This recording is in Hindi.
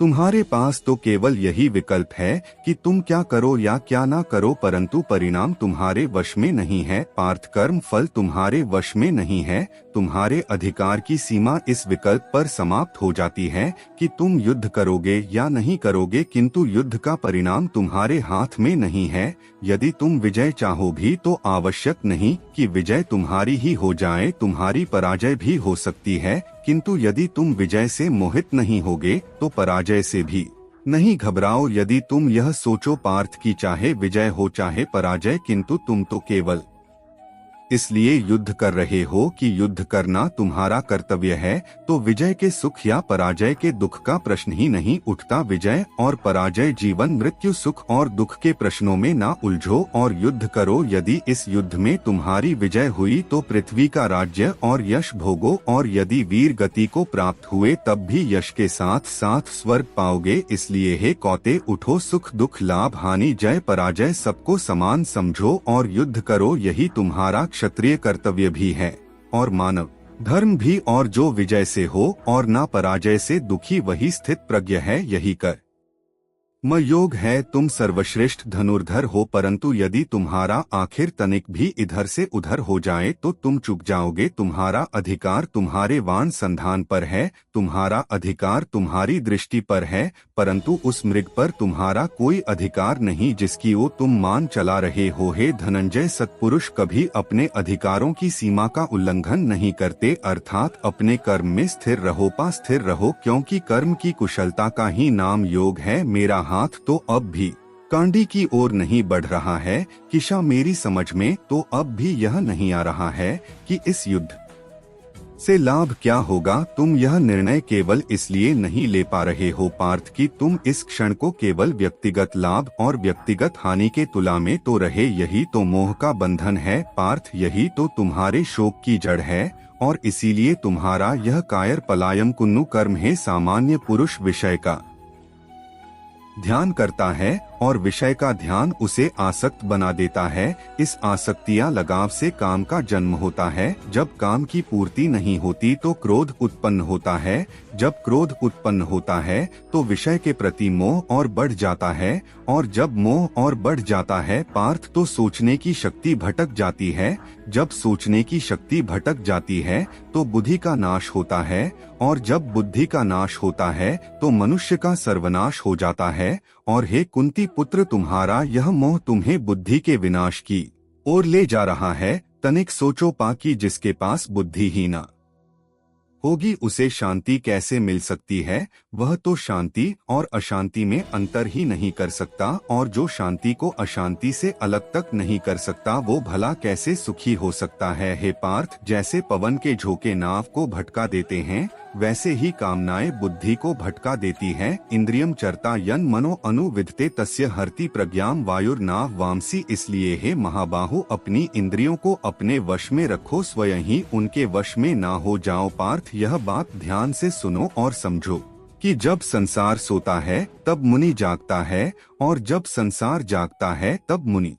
तुम्हारे पास तो केवल यही विकल्प है कि तुम क्या करो या क्या ना करो, परंतु परिणाम तुम्हारे वश में नहीं है। पार्थ, कर्म फल तुम्हारे वश में नहीं है। तुम्हारे अधिकार की सीमा इस विकल्प पर समाप्त हो जाती है कि तुम युद्ध करोगे या नहीं करोगे, किंतु युद्ध का परिणाम तुम्हारे हाथ में नहीं है। यदि तुम विजय चाहो भी तो आवश्यक नहीं कि विजय तुम्हारी ही हो जाए, तुम्हारी पराजय भी हो सकती है। किंतु यदि तुम विजय से मोहित नहीं होगे तो पराजय से भी नहीं घबराओ। यदि तुम यह सोचो पार्थ की चाहे विजय हो चाहे पराजय, किंतु तुम तो केवल इसलिए युद्ध कर रहे हो कि युद्ध करना तुम्हारा कर्तव्य है, तो विजय के सुख या पराजय के दुख का प्रश्न ही नहीं उठता। विजय और पराजय, जीवन मृत्यु, सुख और दुख के प्रश्नों में ना उलझो और युद्ध करो। यदि इस युद्ध में तुम्हारी विजय हुई तो पृथ्वी का राज्य और यश भोगो, और यदि वीर गति को प्राप्त हुए तब भी यश के साथ साथ स्वर्ग पाओगे। इसलिए हे कौते, उठो, सुख दुख लाभ हानि जय पराजय सबको समान समझो और युद्ध करो। यही तुम्हारा क्षत्रिय कर्तव्य भी है और मानव धर्म भी, और जो विजय से हो और ना पराजय से दुखी वही स्थित प्रज्ञ है। यही कर म योग है। तुम सर्वश्रेष्ठ धनुर्धर हो, परंतु यदि तुम्हारा आखिर तनिक भी इधर से उधर हो जाए तो तुम चुक जाओगे। तुम्हारा अधिकार तुम्हारे वाण संधान पर है, तुम्हारा अधिकार तुम्हारी दृष्टि पर है, परंतु उस मृग पर तुम्हारा कोई अधिकार नहीं जिसकी वो तुम मान चला रहे हो। हे धनंजय, सत्पुरुष कभी अपने अधिकारों की सीमा का उल्लंघन नहीं करते, अर्थात अपने कर्म में स्थिर रहो, स्थिर रहो, क्योंकि कर्म की कुशलता का ही नाम योग है। मेरा हाथ तो अब भी कांडी की ओर नहीं बढ़ रहा है, किशा मेरी समझ में तो अब भी यह नहीं आ रहा है कि इस युद्ध से लाभ क्या होगा। तुम यह निर्णय केवल इसलिए नहीं ले पा रहे हो पार्थ कि तुम इस क्षण को केवल व्यक्तिगत लाभ और व्यक्तिगत हानि के तुला में तो रहे। यही तो मोह का बंधन है पार्थ, यही तो तुम्हारे शोक की जड़ है, और इसीलिए तुम्हारा यह कायर पलायम कुन्नु कर्म है। सामान्य पुरुष विषय का ध्यान करता है और विषय का ध्यान उसे आसक्त बना देता है। इस आसक्तियां लगाव से काम का जन्म होता है। जब काम की पूर्ति नहीं होती तो क्रोध उत्पन्न होता है। जब क्रोध उत्पन्न होता है तो विषय के प्रति मोह और बढ़ जाता है, और जब मोह और बढ़ जाता है पार्थ तो सोचने की शक्ति भटक जाती है। जब सोचने की शक्ति भटक जाती है तो बुद्धि का नाश होता है, और जब बुद्धि का नाश होता है तो मनुष्य का सर्वनाश हो जाता है। और हे कुंती पुत्र, तुम्हारा यह मोह तुम्हें बुद्धि के विनाश की ओर ले जा रहा है। तनिक सोचो कि जिसके पास बुद्धि ही ना होगी उसे शांति कैसे मिल सकती है। वह तो शांति और अशांति में अंतर ही नहीं कर सकता, और जो शांति को अशांति से अलग तक नहीं कर सकता वो भला कैसे सुखी हो सकता है। हे पार्थ, जैसे पवन के झोंके नाव को भटका देते हैं, वैसे ही कामनाएं बुद्धि को भटका देती हैं। इंद्रियम चरता यन मनो अनुविधते तस्य हरति प्रज्ञाम वायुर्नाव वामसी। इसलिए हे महाबाहु, अपनी इंद्रियों को अपने वश में रखो, स्वयं ही उनके वश में ना हो जाओ। पार्थ, यह बात ध्यान से सुनो और समझो कि जब संसार सोता है तब मुनि जागता है, और जब संसार जागता है तब मुनि